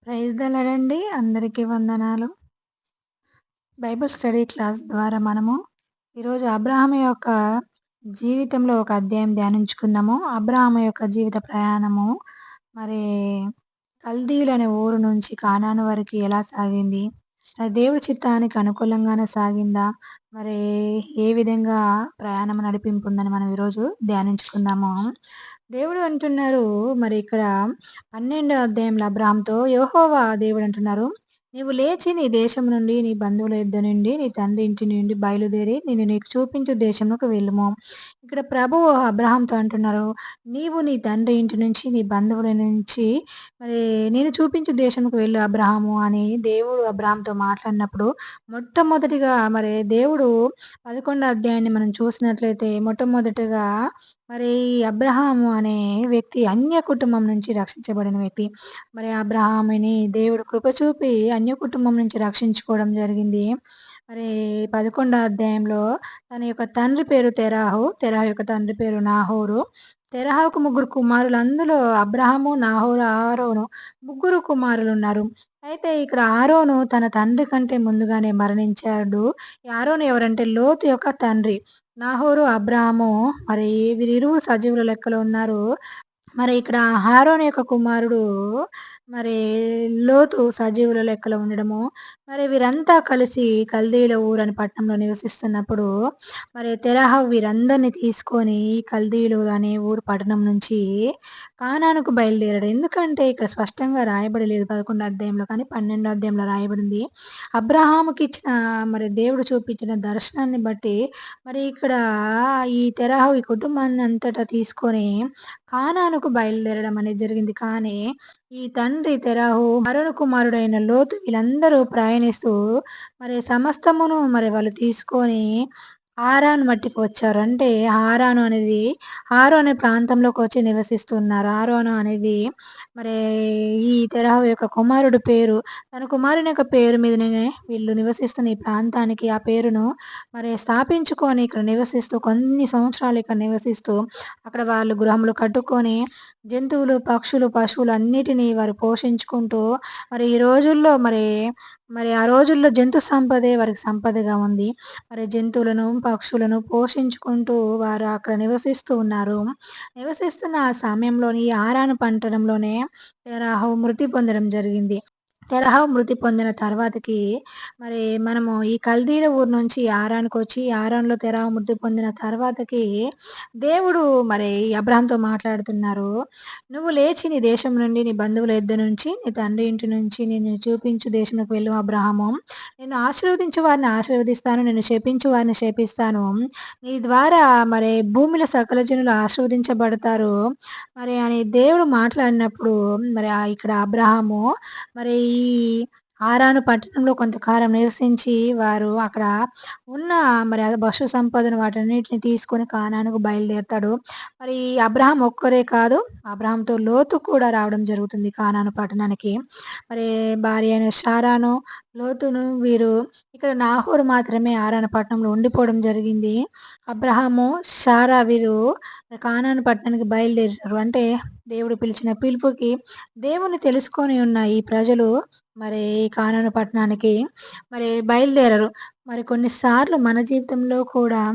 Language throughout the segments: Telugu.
ప్రైజ్ ద లార్డ్ అండి. అందరికీ వందనాలు. బైబిల్ స్టడీ క్లాస్ ద్వారా మనము ఈరోజు అబ్రహాము యొక్క జీవితంలో ఒక అధ్యాయం ధ్యానించుకుందాము. అబ్రహాము యొక్క జీవిత ప్రయాణము మరి కల్దీయులనే ఊరు నుంచి కానాను వరకు ఎలా సాగింది? దేవుడి చిత్తానికి అనుకూలంగానే సాగిందా? మరి ఏ విధంగా ప్రయాణం నడిపింపు ఉందని మనం ఈరోజు ధ్యానించుకుందాము. దేవుడు అంటున్నారు మరి ఇక్కడ 12 అధ్యాయంలో అబ్రాహాముతో యెహోవా దేవుడు అంటున్నారు, "నీవు లేచి నీ దేశం నుండి, నీ బంధువుల యొద్ద నుండి, నీ తండ్రి ఇంటి నుండి బయలుదేరి నేను నీకు చూపించు దేశంలోకి వెళ్ళుము." ఇక్కడ ప్రభువు అబ్రాహాముతో అంటున్నారు, "నీవు నీ తండ్రి ఇంటి నుంచి, నీ బంధువుల నుంచి మరి నేను చూపించు దేశంకి వెళ్ళు అబ్రాహాము" అని దేవుడు అబ్రాహాముతో మాట్లాడినప్పుడు మొట్టమొదటిగా మరి దేవుడు 11 అధ్యాయాన్ని మనం చూసినట్లయితే మొట్టమొదటగా మరి ఈ అబ్రహాము అనే వ్యక్తి అన్య కుటుంబం నుంచి రక్షించబడిన వ్యక్తి. మరి అబ్రహాముని దేవుడు కృప చూపి అన్య కుటుంబం నుంచి రక్షించుకోవడం జరిగింది. మరి 11 అధ్యాయంలో తన యొక్క తండ్రి పేరు తెరాహు. తెరాహు యొక్క తండ్రి పేరు నాహోరు. తెరహుకు ముగ్గురు కుమారులు. అందులో అబ్రాహాము, నాహోరు, ఆరోను ముగ్గురు కుమారులున్నారు. అయితే ఇక్కడ ఆరోను తన తండ్రి కంటే ముందుగానే మరణించాడు. ఈ ఆరోను ఎవరంటే లోతు యొక్క తండ్రి. నాహోరు, అబ్రాహాము మరి వీరిరువురు సజీవుల లెక్కలో ఉన్నారు. మరి ఇక్కడ హారోను యొక్క కుమారుడు మరి లోతు సజీవుల లెక్కలో ఉండడము. మరి వీరంతా కలిసి కల్దీల ఊరని పట్టణంలో నివసిస్తున్నప్పుడు మరి తెరహు వీరందరిని తీసుకొని కల్దీలు అనే ఊరు పట్టణం నుంచి కానానుకు బయలుదేరాడు. ఎందుకంటే ఇక్కడ స్పష్టంగా రాయబడి లేదు 11 అధ్యాయంలో కానీ 12 అధ్యాయంలో రాయబడింది. అబ్రాహాముకిచ్చిన మరి దేవుడు చూపించిన దర్శనాన్ని బట్టి మరి ఇక్కడ ఈ తెరహు ఈ కుటుంబాన్ని అంతటా తీసుకొని కానానుకు బయలుదేరడం అనేది జరిగింది. కానీ ఈ తండ్రి తెరహు, హరోను కుమారుడైన లోతు వీళ్ళందరూ ప్రయాణిస్తూ మరి సమస్తమును మరి వాళ్ళు తీసుకొని హారాను మట్టికి వచ్చారు. అంటే హారో అనే ప్రాంతంలోకొచ్చి నివసిస్తున్నారు. హారాను అనేది మరి ఈ తెరహు యొక్క కుమారుడు పేరు. తన కుమారుని యొక్క పేరు మీదనే వీళ్ళు నివసిస్తున్న ఈ ప్రాంతానికి ఆ పేరును మరి స్థాపించుకొని ఇక్కడ నివసిస్తూ కొన్ని సంవత్సరాలు ఇక్కడ నివసిస్తూ అక్కడ వాళ్ళు గృహములు కట్టుకొని జంతువులు, పక్షులు, పశువులు అన్నిటిని వారు పోషించుకుంటూ మరి ఈ రోజుల్లో మరి ఆ రోజుల్లో జంతు సంపదే వారికి సంపదగా ఉంది. మరి జంతువులను, పక్షులను పోషించుకుంటూ వారు అక్కడ నివసిస్తూ ఉన్నారు. నివసిస్తున్న ఆ సమయంలోని ఈ హారాను పట్టణంలోనే తెరహు మృతి పొందడం జరిగింది. తెరహు మృతి పొందిన తర్వాతకి మరి మనము ఈ కల్దీల ఊరు నుంచి హారానుకొచ్చి, హారానులో తెరహు మృతి పొందిన తర్వాతకి దేవుడు మరి అబ్రాహాముతో మాట్లాడుతున్నారు. "నువ్వు లేచి నీ దేశం నుండి, నీ బంధువుల యొద్ద నుంచి, నీ తండ్రి ఇంటి నుంచి నేను చూపించు దేశంలోకి వెళ్ళు అబ్రాహాము. నిన్ను ఆశీర్వదించు వారిని ఆశీర్వదిస్తాను. నిన్ను శపించు వారిని శపిస్తాను. నీ ద్వారా మరి భూమిలో సకల జనులు ఆశీర్వదించబడతారు." మరి అని దేవుడు మాట్లాడినప్పుడు మరి ఇక్కడ అబ్రాహాము మరి ఈ హారాను పట్టణంలో కొంతకాలం నివసించి వారు అక్కడ ఉన్న మరి పశు సంపదను వాటన్నిటిని తీసుకొని కానానుకు బయలుదేరుతాడు. మరి అబ్రాహాం ఒక్కరే కాదు, అబ్రాహాంతో లోతు కూడా రావడం జరుగుతుంది కానాను పట్టణానికి. మరి భార్య అయిన శారాను, లోతును వీరు ఇక్కడ నాహోరు మాత్రమే హారాను పట్టణంలో ఉండిపోవడం జరిగింది. అబ్రాహాము, శారా వీరు కానాను పట్టణానికి బయలుదేరారు. అంటే దేవుడు పిలిచిన పిలుపుకి దేవుణ్ణి తెలుసుకొని ఉన్న ఈ ప్రజలు మరి ఈ కానాను పట్టణానికి మరి బయలుదేరరు. మరి కొన్నిసార్లు మన జీవితంలో కూడా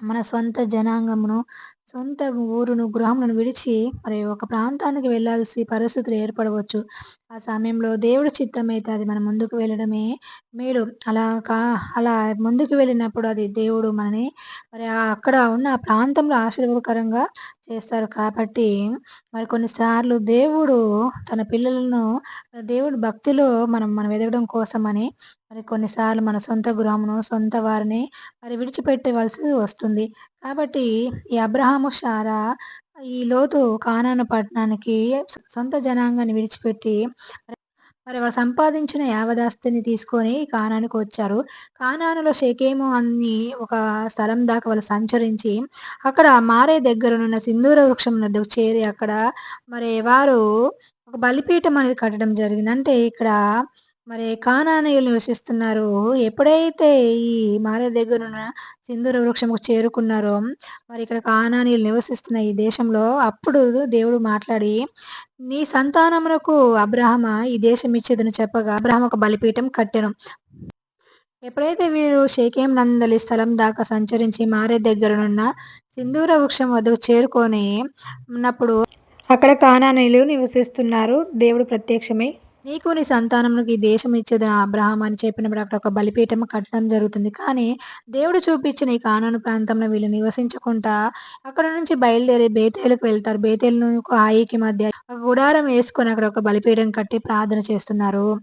మన స్వంత జనాంగమును, సొంత ఊరును, గృహమును విడిచి మరి ఒక ప్రాంతానికి వెళ్ళాల్సి పరిస్థితులు ఏర్పడవచ్చు. ఆ సమయంలో దేవుడి చిత్తమైతే అది మనం ముందుకు వెళ్ళడమే మేలు. అలా ముందుకు వెళ్ళినప్పుడు అది దేవుడు మనని మరి అక్కడ ఉన్న ఆ ప్రాంతంలో ఆశీర్వాదకరంగా చేస్తారు. కాబట్టి మరి కొన్నిసార్లు దేవుడు తన పిల్లలను దేవుడి భక్తిలో మనం ఎదగడం కోసమని మరి కొన్నిసార్లు మన సొంత గృహమును, సొంత వారిని మరి విడిచిపెట్టవలసి వస్తుంది. కాబట్టి ఈ అబ్రహాము, శారా ఈ లోతు కానాను పట్టణానికి సొంత జనాంగాన్ని విడిచిపెట్టి మరి వారు సంపాదించిన యావదాస్తిని తీసుకొని కానానుకొచ్చారు. కానానులో షెకెము అని ఒక స్థలం దాకా వాళ్ళు సంచరించి, అక్కడ మారే దగ్గరనున్న సింధూర వృక్షం వద్దకు చేరి అక్కడ మరి వారు ఒక బలిపీఠం అనేది కట్టడం జరిగింది. అంటే ఇక్కడ మరి కానానీయులు నివసిస్తున్నారు. ఎప్పుడైతే ఈ మారే దగ్గరున్న సింధూర వృక్షముకు చేరుకున్నారో, మరి ఇక్కడ కానానీయులు నివసిస్తున్న ఈ దేశంలో అప్పుడు దేవుడు మాట్లాడి, "నీ సంతానమునకు అబ్రాహామా ఈ దేశం ఇచ్చేదని" చెప్పగా అబ్రాహాము ఒక బలిపీఠం కట్టెను. ఎప్పుడైతే వీరు షేకెం నందలి స్థలం దాకా సంచరించి మారే దగ్గరనున్న సింధూర వృక్షం వద్దకు చేరుకొని ఉన్నప్పుడు అక్కడ కానానీయులు నివసిస్తున్నారు. దేవుడు ప్రత్యక్షమై నీకు నీ సంతానమునకు ఈ దేశం ఇచ్చేదని అబ్రహాం అని చెప్పినప్పుడు అక్కడ ఒక బలిపీఠం కట్టడం జరుగుతుంది. కానీ దేవుడు చూపించిన ఈ కానాను ప్రాంతంలో వీళ్ళు నివసించకుండా అక్కడ నుంచి బయలుదేరి బేతేలుకు వెళ్తారు. బేతేలుకు హాయికి మధ్య ఒక గుడారం వేసుకొని అక్కడ ఒక బలిపీఠం కట్టి ప్రార్థన చేస్తున్నారు.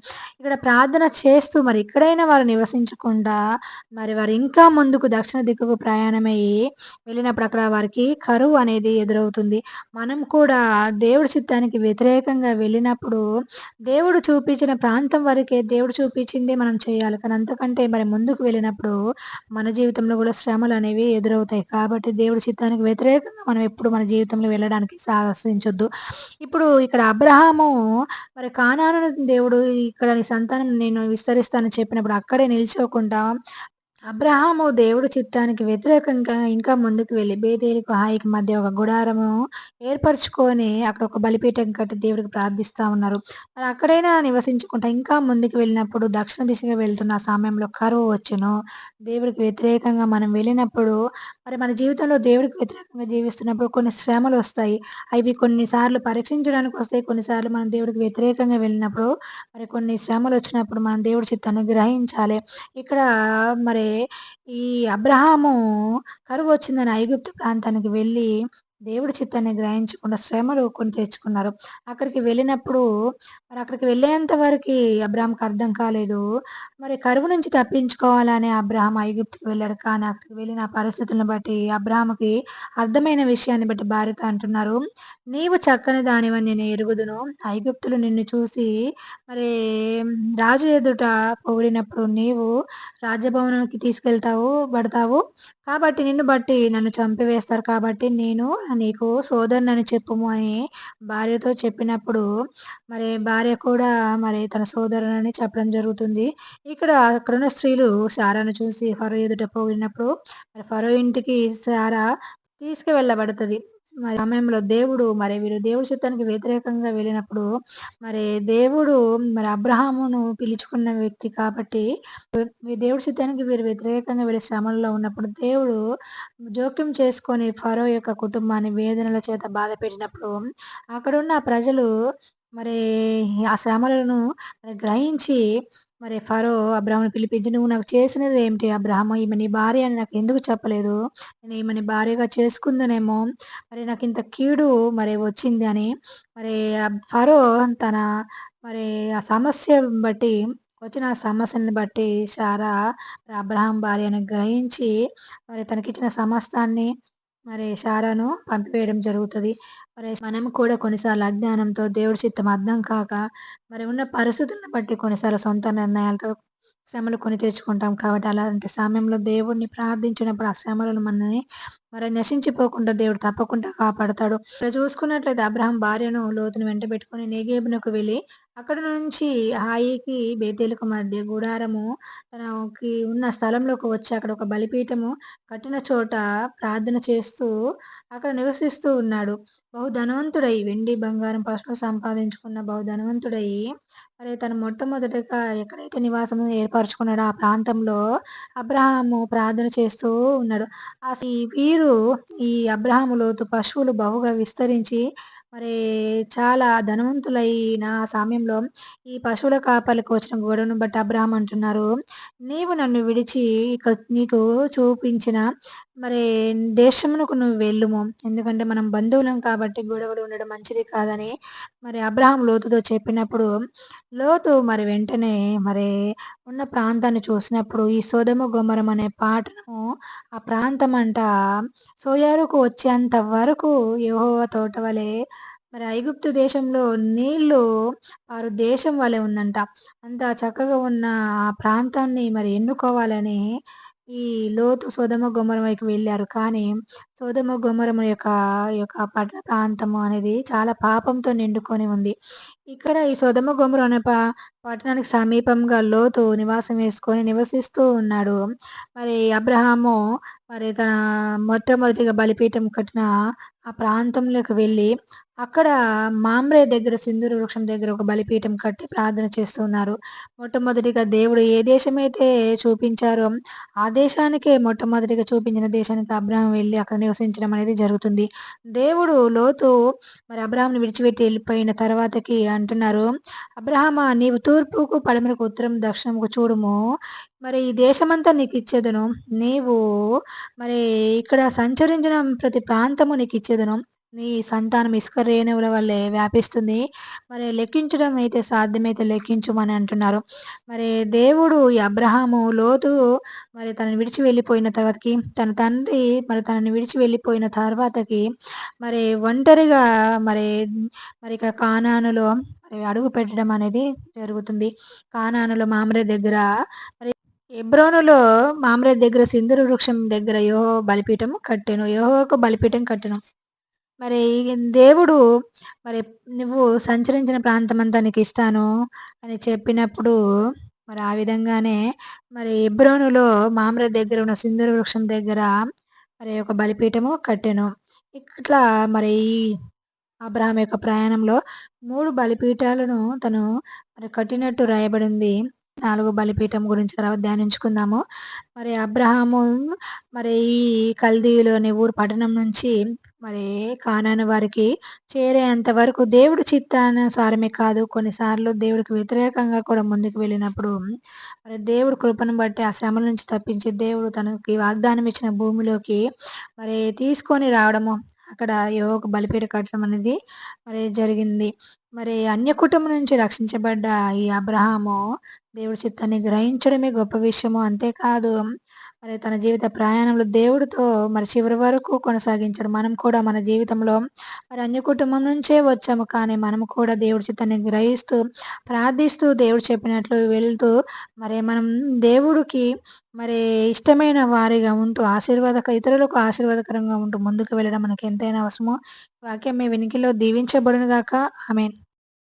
ఇక్కడ ప్రార్థన చేస్తూ మరి ఇక్కడైనా వారు నివసించకుండా మరి వారు ఇంకా ముందుకు దక్షిణ దిక్కుకు ప్రయాణమయ్యి వెళ్ళినప్పుడు అక్కడ వారికి కరువు అనేది ఎదురవుతుంది. మనం కూడా దేవుడి చిత్తానికి వ్యతిరేకంగా వెళ్ళినప్పుడు దేవుడు చూపించిన ప్రాంతం వరకే దేవుడు చూపించిందే మనం చేయాలి. కానీ అంతకంటే మరి ముందుకు వెళ్ళినప్పుడు మన జీవితంలో కూడా శ్రమలనేవి ఎదురవుతాయి. కాబట్టి దేవుడి చిత్తానికి వ్యతిరేకంగా మనం ఎప్పుడు మన జీవితంలో వెళ్ళడానికి సాహసించొద్దు. ఇప్పుడు ఇక్కడ అబ్రహాము మరి కానానును దేవుడు ఇక్కడ నీ సంతానం నేను విస్తరిస్తానని చెప్పినప్పుడు అక్కడే నిల్చోకుండా అబ్రహాము దేవుడి చిత్తానికి వ్యతిరేకంగా ఇంకా ముందుకు వెళ్లి బేతేలుకు హాయికి మధ్య ఒక గుడారము ఏర్పరచుకొని అక్కడ ఒక బలిపీఠం కట్టి దేవుడికి ప్రార్థిస్తా ఉన్నారు. మరి అక్కడైనా నివసించకుండా ఇంకా ముందుకు వెళ్ళినప్పుడు దక్షిణ దిశగా వెళ్తున్న ఆ సమయంలో కరువు వచ్చెను. దేవుడికి వ్యతిరేకంగా మనం వెళ్ళినప్పుడు మరి మన జీవితంలో దేవుడికి వ్యతిరేకంగా జీవిస్తున్నప్పుడు కొన్ని శ్రమలొస్తాయి. అవి కొన్నిసార్లు పరీక్షించడానికి వస్తాయి. కొన్నిసార్లు మనం దేవుడికి వ్యతిరేకంగా వెళ్ళినప్పుడు మరి కొన్ని శ్రమలొచ్చినప్పుడు మనం దేవుడి చిత్తాన్ని గ్రహించాలి. ఇక్కడ మరి ఈ అబ్రహాము కరువొచ్చిందని ఐగుప్తు ప్రాంతానికి వెళ్ళి, దేవుడి చిత్తాన్ని గ్రహించకుండా శ్రమలు కొని తెచ్చుకున్నారు. అక్కడికి వెళ్ళినప్పుడు మరి అక్కడికి వెళ్ళేంత వరకి అబ్రాహాంకి అర్థం కాలేదు. మరి కరువు నుంచి తప్పించుకోవాలని అబ్రాహాం ఐగుప్తుకి వెళ్ళాడు. కానీ అక్కడికి వెళ్ళిన పరిస్థితులను బట్టి అబ్రాహాముకి అర్థమైన విషయాన్ని బట్టి భార్యతో అంటున్నారు, "నీవు చక్కని దానివని నేను ఎరుగుదును. ఐగుప్తులు నిన్ను చూసి మరి రాజు ఎదుట పొగిడినప్పుడు నీవు రాజభవనానికి బడతావు. కాబట్టి నిన్ను బట్టి నన్ను చంపివేస్తారు. కాబట్టి నేను నీకు సోదరునని చెప్పుము" అని భార్యతో చెప్పినప్పుడు మరి భార్య కూడా మరి తన సోదరునని చెప్పడం జరుగుతుంది. ఇక్కడ అక్కడున్న స్త్రీలు శారాను చూసి ఫరో ఎదుట పొగిడినప్పుడు మరి ఫరో ఇంటికి శారా తీసుకువెళ్ళబడతది. మరి ఆ సమయంలో దేవుడు మరి వీరు దేవుడి చిత్తానికి వ్యతిరేకంగా వెళ్ళినప్పుడు మరి దేవుడు మరి అబ్రహామును పిలుచుకున్న వ్యక్తి కాబట్టి దేవుడి చిత్తానికి వీరు వ్యతిరేకంగా వీళ్ళు శ్రమల్లో ఉన్నప్పుడు దేవుడు జోక్యం చేసుకొని ఫరో యొక్క కుటుంబాన్ని వేదనల చేత బాధపెట్టినప్పుడు అక్కడున్న ప్రజలు మరి ఆ శ్రమలను మరి గ్రహించి మరి ఫరో అబ్రాహామును పిలిపించి, "నువ్వు నాకు చేసినది ఏమిటి అబ్రాహాము? ఈమె నీ భార్య అని నాకు ఎందుకు చెప్పలేదు? నేను ఈమెని భార్యగా చేసుకుందునేమో. మరి నాకింత కీడు మరి వచ్చింది" అని మరి ఫరో తన మరి ఆ సమస్య బట్టి వచ్చిన ఆ సమస్యలను బట్టి శారా అబ్రహాం భార్యను గ్రహించి మరి తనకిచ్చిన సమస్తాన్ని మరి శారాను పంపివేయడం జరుగుతది. మరి మనం కూడా కొన్నిసార్లు అజ్ఞానంతో దేవుడి చిత్తం అర్థం కాక మరి ఉన్న పరిస్థితులను బట్టి కొన్నిసార్లు సొంత నిర్ణయాలతో శ్రమలు కొని తెచ్చుకుంటాం. కాబట్టి అలాంటి సమయంలో దేవుడిని ప్రార్థించినప్పుడు ఆ శ్రమలను మనల్ని మరి నశించిపోకుండా దేవుడు తప్పకుండా కాపాడతాడు. ఇక్కడ చూసుకున్నట్లయితే అబ్రహాం భార్యను లోతును వెంటబెట్టుకొని నెగేబునకు వెళ్ళి అక్కడ నుంచి హాయికి బేతేలుకు మధ్య గుడారము తనకి ఉన్న స్థలంలోకి వచ్చి అక్కడ ఒక బలిపీఠము కట్టిన చోట ప్రార్థన చేస్తూ అక్కడ నివసిస్తూ ఉన్నాడు. బహు ధనవంతుడై వెండి, బంగారం, పశువులు సంపాదించుకున్న బహు ధనవంతుడై మరి తను మొట్టమొదటగా ఎక్కడైతే నివాసం ఏర్పరచుకున్నాడో ఆ ప్రాంతంలో అబ్రహాము ప్రార్థన చేస్తూ ఉన్నాడు. ఈ వీరు ఈ అబ్రహాము లోతు పశువులు బహుగా విస్తరించి మరి చాలా ధనవంతులైన ఆ సమయంలో ఈ పశువుల కాపరికి వచ్చిన గొడవను బట్టి అబ్రహాం అంటున్నారు, "నీవు నన్ను విడిచి ఇక్కడ నీకు చూపించిన మరి దేశమునకు నువ్వు వెళ్ళుము. ఎందుకంటే మనం బంధువులం కాబట్టి గొడవలు ఉండడం మంచిది కాదని" మరి అబ్రహాం లోతుతో చెప్పినప్పుడు లోతు మరి వెంటనే మరి ఉన్న ప్రాంతాన్ని చూసినప్పుడు ఈ సొదొమ గొమొర అనే పట్టణము ఆ ప్రాంతమంట సోయరుకు వచ్చేంత వరకు యెహోవా తోట వలె మరి ఐగుప్తు దేశంలో నీళ్లు పారు దేశం వలె ఉందంట. అంత చక్కగా ఉన్న ఆ ప్రాంతాన్ని మరి ఎన్నుకోవాలని ఈ లోతు సొదొమ గొమొర వైపు వెళ్లారు. కానీ సొదొమ గొమొర యొక్క ప్రాంతము అనేది చాలా పాపంతో నిండుకొని ఉంది. ఇక్కడ ఈ సొదొమ గొమొర్రా అనే పట్టణానికి సమీపంగా లోతు నివాసం వేసుకొని నివసిస్తూ ఉన్నాడు. మరి అబ్రహాము మరి తన మొట్టమొదటిగా బలిపీఠం కట్టిన ఆ ప్రాంతంలోకి వెళ్ళి, అక్కడ మామ్రే దగ్గర సింధూర వృక్షం దగ్గర ఒక బలిపీఠం కట్టి ప్రార్థన చేస్తూ ఉన్నారు. మొట్టమొదటిగా దేవుడు ఏ దేశమైతే చూపించారో, ఆ దేశానికే మొట్టమొదటిగా చూపించిన దేశానికి అబ్రాహాం వెళ్లి అక్కడ నివసించడం అనేది జరుగుతుంది. దేవుడు లోతు మరి అబ్రాహాంని విడిచిపెట్టి ఎళ్ళిపోయిన తర్వాతకి అంటున్నారు, "అబ్రహామా నీవు తూర్పుకు, పడమరకు, ఉత్తరం, దక్షిణముకు చూడుము. మరి ఈ దేశమంతా నీకిచ్చేదను. నీవు మరి ఇక్కడ సంచరించిన ప్రతి ప్రాంతము నీకిచ్చేదను. నీ సంతానం ఇసుక రేణువుల వలె వ్యాపిస్తుంది. మరి లెక్కించడం అయితే సాధ్యమైతే లెక్కించుమని" అంటున్నారు. మరి దేవుడు ఈ అబ్రహాము, లోతు మరి తనని విడిచి వెళ్ళిపోయిన తర్వాతకి తన తండ్రి మరి తనని విడిచి వెళ్ళిపోయిన తర్వాతకి మరి ఒంటరిగా మరి మరి ఇక్కడ కానానులో మరి అడుగు పెట్టడం అనేది జరుగుతుంది. కానానులో మామ్రే దగ్గర మరి హెబ్రోనులో మామ్రే దగ్గర సింధూర వృక్షం దగ్గర యెహోవాకు బలిపీఠం కట్టెను. మరి దేవుడు మరి "నువ్వు సంచరించిన ప్రాంతమంతా నీకిస్తాను" అని చెప్పినప్పుడు మరి ఆ విధంగానే మరి హెబ్రోనులో మామ్రే దగ్గర ఉన్న సింధూర వృక్షం దగ్గర మరి ఒక బలిపీఠము కట్టెను. ఇట్లా మరి ఈ అబ్రాహాం యొక్క ప్రయాణంలో 3 బలిపీఠాలను తను మరి కట్టినట్టు రాయబడింది. 4 బలిపీఠం గురించి తర్వాత ధ్యానించుకుందాము. మరి అబ్రహాము మరి ఈ కల్దీయులు అనే ఊరు పట్టణం నుంచి మరి కానాను వారికి చేరేంత వరకు దేవుడి చిత్తానుసారమే కాదు, కొన్నిసార్లు దేవుడికి వ్యతిరేకంగా కూడా ముందుకు వెళ్ళినప్పుడు మరి దేవుడు కృపను బట్టి ఆ శ్రమల నుంచి తప్పించి దేవుడు తనకి వాగ్దానం ఇచ్చిన భూమిలోకి మరి తీసుకొని రావడము. అక్కడ యెహోవాకు బలిపీఠం కట్టడం అనేది మరి జరిగింది. మరి అన్య కుటుంబం నుంచి రక్షించబడ్డ ఈ అబ్రహాము దేవుడి చిత్తాన్ని గ్రహించడమే గొప్ప విషయము. అంతేకాదు మరి తన జీవిత ప్రయాణంలో దేవుడితో మరి చివరి వరకు కొనసాగించాడు. మనం కూడా మన జీవితంలో మరి అన్య కుటుంబం నుంచే వచ్చాము. కానీ మనము కూడా దేవుడి చిత్తాన్ని గ్రహిస్తూ, ప్రార్థిస్తూ, దేవుడు చెప్పినట్లు వెళ్తూ మరి మనం దేవుడికి మరి ఇష్టమైన వారిగా ఉంటూ ఇతరులకు ఆశీర్వాదకరంగా ఉంటూ ముందుకు వెళ్ళడం మనకి ఎంతైనా అవసరమో వాక్యం మీ వినికిడిలో దీవించబడును గాక. ఆమేన్.